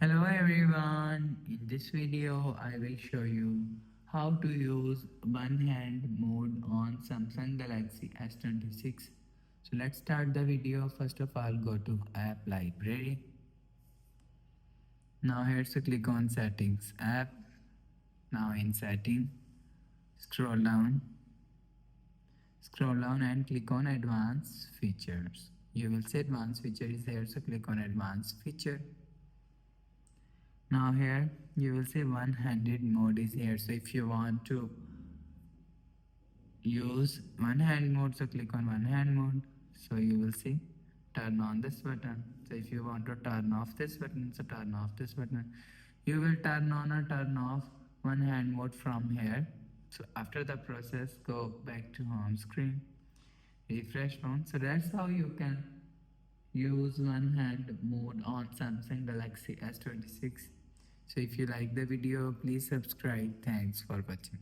Hello everyone, in this video I will show you how to use one hand mode on Samsung Galaxy S26. So let's start the video. First of all, go to app library. Now here to click on settings app. Now in setting, scroll down, and click on advanced features. You will see advanced feature is here, so click on advanced feature. Now here you will see one-handed mode is here. So if you want to use one hand mode, so click on one hand mode. So you will see turn on this button. So if you want to turn off this button, so turn off this button. You will turn on or turn off one hand mode from here. So after the process, go back to home screen, refresh phone. So that's how you can use one hand mode on Samsung Galaxy S26. So if you like the video, please subscribe. Thanks for watching.